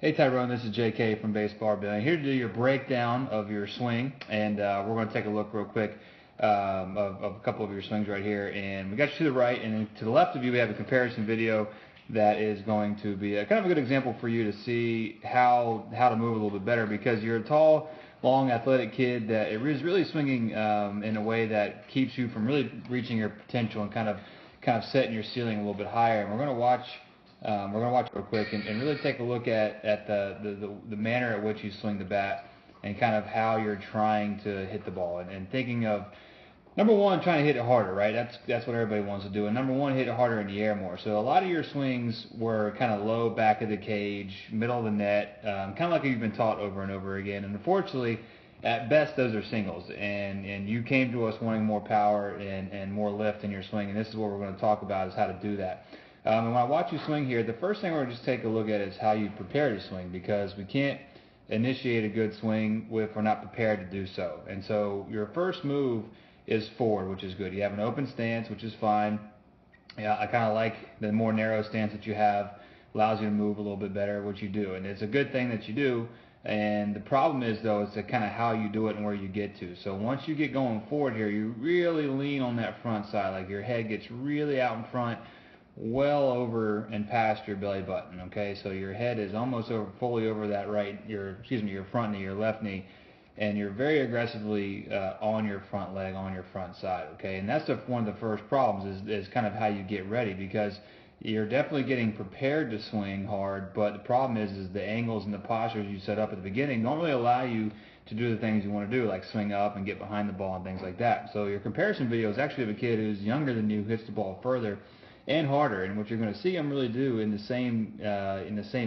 Hey Tyrone, this is JK from Baseball Billion. Here to do your breakdown of your swing, and we're going to take a look real quick of a couple of your swings right here. And we got you to the right, and then to the left of you we have a comparison video that is going to be a kind of a good example for you to see how to move a little bit better, because you're a tall, long, athletic kid that is really swinging in a way that keeps you from really reaching your potential and kind of setting your ceiling a little bit higher. And we're going to watch real quick and really take a look at the manner at which you swing the bat and kind of how you're trying to hit the ball, and thinking of, number one, trying to hit it harder, right? That's what everybody wants to do. And number one, hit it harder in the air more. So a lot of your swings were kind of low, back of the cage, middle of the net, kind of like you've been taught over and over again. And unfortunately, at best, those are singles. And you came to us wanting more power and more lift in your swing. And this is what we're going to talk about, is how to do that. And when I watch you swing here, the first thing we're going to just take a look at is how you prepare to swing, because we can't initiate a good swing if we're not prepared to do so. And so your first move is forward, which is good. You have an open stance, which is fine. Yeah, I kind of like the more narrow stance that you have. Allows you to move a little bit better, which you do, and it's a good thing that you do. And the problem is, though, it's kind of how you do it and where you get to. So once you get going forward here, you really lean on that front side, like your head gets really out in front, well over and past your belly button. Okay, so your head is almost fully over that your front knee, your left knee, and you're very aggressively on your front leg, on your front side. Okay, and that's one of the first problems is kind of how you get ready, because you're definitely getting prepared to swing hard, but the problem is the angles and the postures you set up at the beginning don't really allow you to do the things you want to do, like swing up and get behind the ball and things like that. So your comparison video is actually of a kid who's younger than you, hits the ball further and harder, and what you're going to see him really do in the same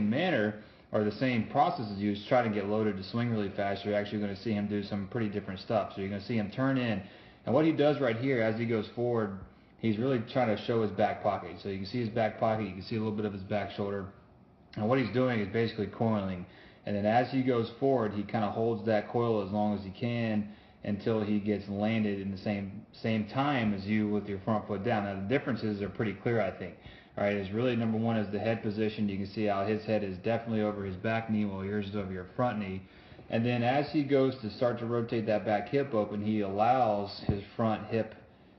manner, or the same process as you, is try to get loaded to swing really fast. You're actually going to see him do some pretty different stuff. So you're going to see him turn in, and what he does right here as he goes forward, he's really trying to show his back pocket. So you can see his back pocket, you can see a little bit of his back shoulder, and what he's doing is basically coiling. And then as he goes forward, he kind of holds that coil as long as he can until he gets landed in the same time as you with your front foot down. Now the differences are pretty clear, I think. All right, is really number one is the head position. You can see how his head is definitely over his back knee, while yours is over your front knee. And then as he goes to start to rotate that back hip open, he allows his front hip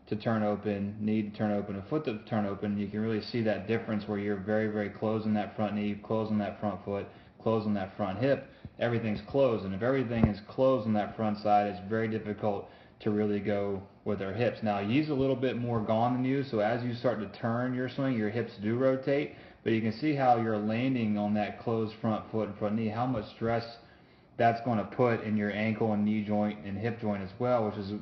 to turn open, knee to turn open, a foot to turn open. You can really see that difference where you're very, very close on that front knee, close on that front foot, close on that front hip. Everything's closed, and if everything is closed on that front side, it's very difficult to really go with our hips. Now he's a little bit more gone than you, so as you start to turn your swing, your hips do rotate, but you can see how you're landing on that closed front foot and front knee, how much stress that's going to put in your ankle and knee joint and hip joint as well, which is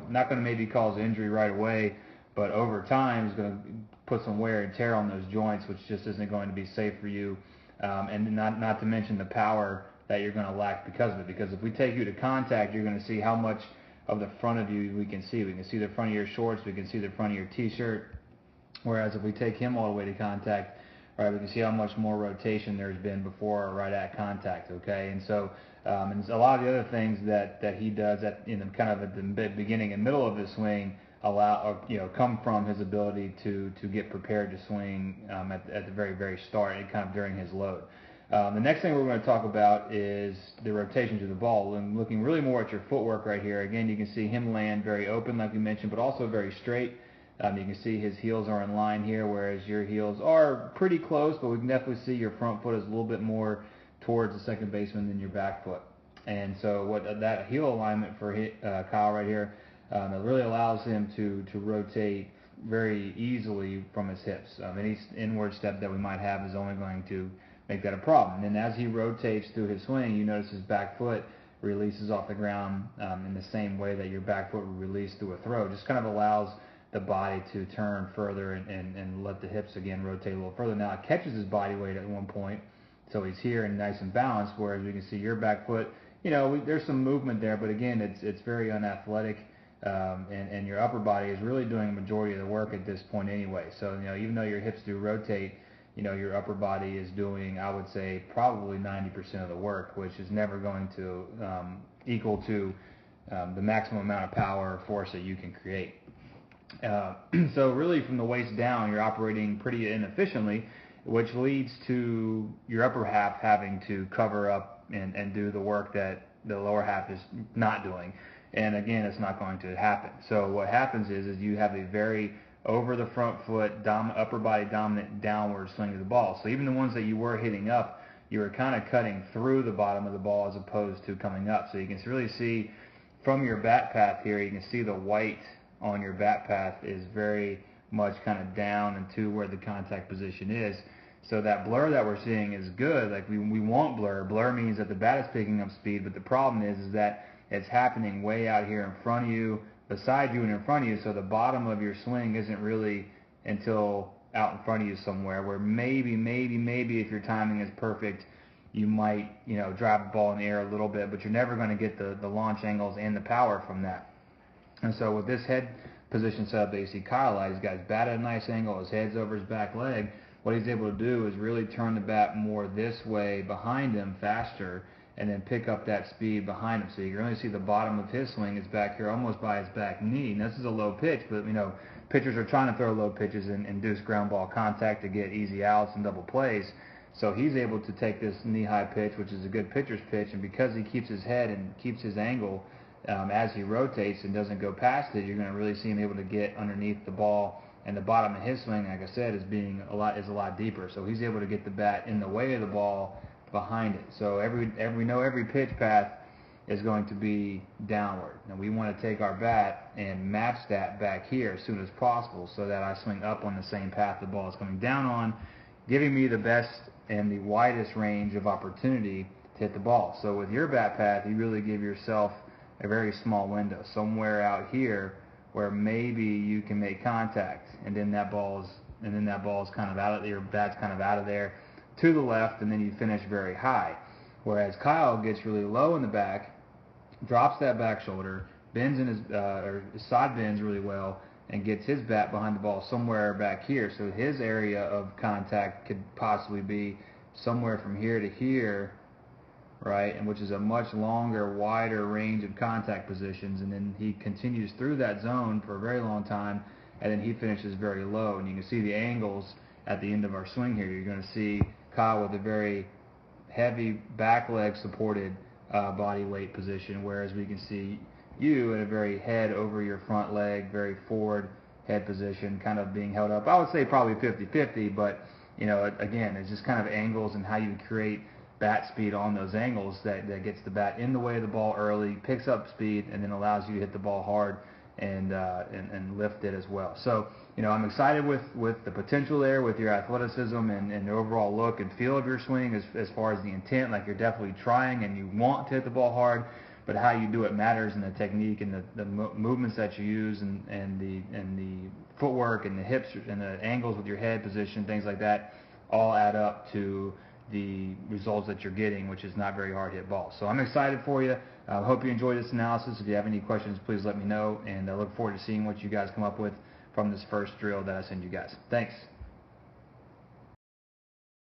not going to maybe cause injury right away, but over time is going to put some wear and tear on those joints, which just isn't going to be safe for you, and not to mention the power that you're going to lack because of it. Because if we take you to contact, you're going to see how much of the front of you we can see. We can see the front of your shorts, we can see the front of your t-shirt, whereas if we take him all the way to contact, all right, we can see how much more rotation there's been before or right at contact. Okay, and so and a lot of the other things that he does kind of at the beginning and middle of his swing come from his ability to get prepared to swing at the very, very start, and kind of during his load. The next thing we're going to talk about is the rotation to the ball, and looking really more at your footwork right here. Again, you can see him land very open, like we mentioned, but also very straight. You can see his heels are in line here, whereas your heels are pretty close, but we can definitely see your front foot is a little bit more towards the second baseman than your back foot. And so what that heel alignment for Kyle right here, it really allows him to rotate very easily from his hips. Any inward step that we might have is only going to make that a problem. And then as he rotates through his swing, you notice his back foot releases off the ground in the same way that your back foot would release through a throw. Just kind of allows the body to turn further and let the hips again rotate a little further. Now it catches his body weight at one point, so he's here and nice and balanced, whereas we can see your back foot, there's some movement there, but again, it's very unathletic, and your upper body is really doing a majority of the work at this point anyway. So even though your hips do rotate, your upper body is doing, I would say, probably 90% of the work, which is never going to equal to the maximum amount of power or force that you can create. So really from the waist down, you're operating pretty inefficiently, which leads to your upper half having to cover up and do the work that the lower half is not doing. And again, it's not going to happen. So what happens is you have a very over the front foot, upper body dominant downward swing of the ball. So even the ones that you were hitting up, you were kind of cutting through the bottom of the ball as opposed to coming up. So you can really see from your bat path here, you can see the white on your bat path is very much kind of down into where the contact position is. So that blur that we're seeing is good. Like we want blur. Blur means that the bat is picking up speed, but the problem is that it's happening way out here in front of you, beside you and in front of you, so the bottom of your swing isn't really until out in front of you somewhere, where maybe if your timing is perfect, you might, drive the ball in the air a little bit, but you're never going to get the launch angles and the power from that. And so with this head position setup that you see Kyle at, he's got his bat at a nice angle, his head's over his back leg. What he's able to do is really turn the bat more this way behind him faster, and then pick up that speed behind him. So you can really see the bottom of his swing is back here almost by his back knee. And this is a low pitch, but pitchers are trying to throw low pitches and induce ground ball contact to get easy outs and double plays. So he's able to take this knee-high pitch, which is a good pitcher's pitch, and because he keeps his head and keeps his angle as he rotates and doesn't go past it, you're going to really see him able to get underneath the ball. And the bottom of his swing, like I said, is a lot deeper. So he's able to get the bat in the way of the ball behind it. So we know every pitch path is going to be downward. And we want to take our bat and match that back here as soon as possible so that I swing up on the same path the ball is coming down on, giving me the best and the widest range of opportunity to hit the ball. So with your bat path, you really give yourself a very small window, somewhere out here where maybe you can make contact, and then that ball is kind of out of your bat's kind of out of there to the left, and then you finish very high. Whereas Kyle gets really low in the back, drops that back shoulder, bends in his side bends really well, and gets his bat behind the ball somewhere back here. So his area of contact could possibly be somewhere from here to here, right? And which is a much longer, wider range of contact positions. And then he continues through that zone for a very long time, and then he finishes very low. And you can see the angles at the end of our swing here. You're going to see Kyle with a very heavy back leg supported body weight position, whereas we can see you in a very head over your front leg, very forward head position, kind of being held up. I would say probably 50-50, but again, it's just kind of angles and how you create bat speed on those angles that gets the bat in the way of the ball early, picks up speed, and then allows you to hit the ball hard and lift it as well. So I'm excited with the potential there, with your athleticism and the overall look and feel of your swing as far as the intent. Like, you're definitely trying and you want to hit the ball hard, but how you do it matters, and the technique and the movements that you use and the footwork and the hips and the angles with your head position, things like that, all add up to the results that you're getting, which is not very hard hit balls. So I'm excited for you. I hope you enjoyed this analysis. If you have any questions, please let me know, and I look forward to seeing what you guys come up with from this first drill that I send you guys. Thanks.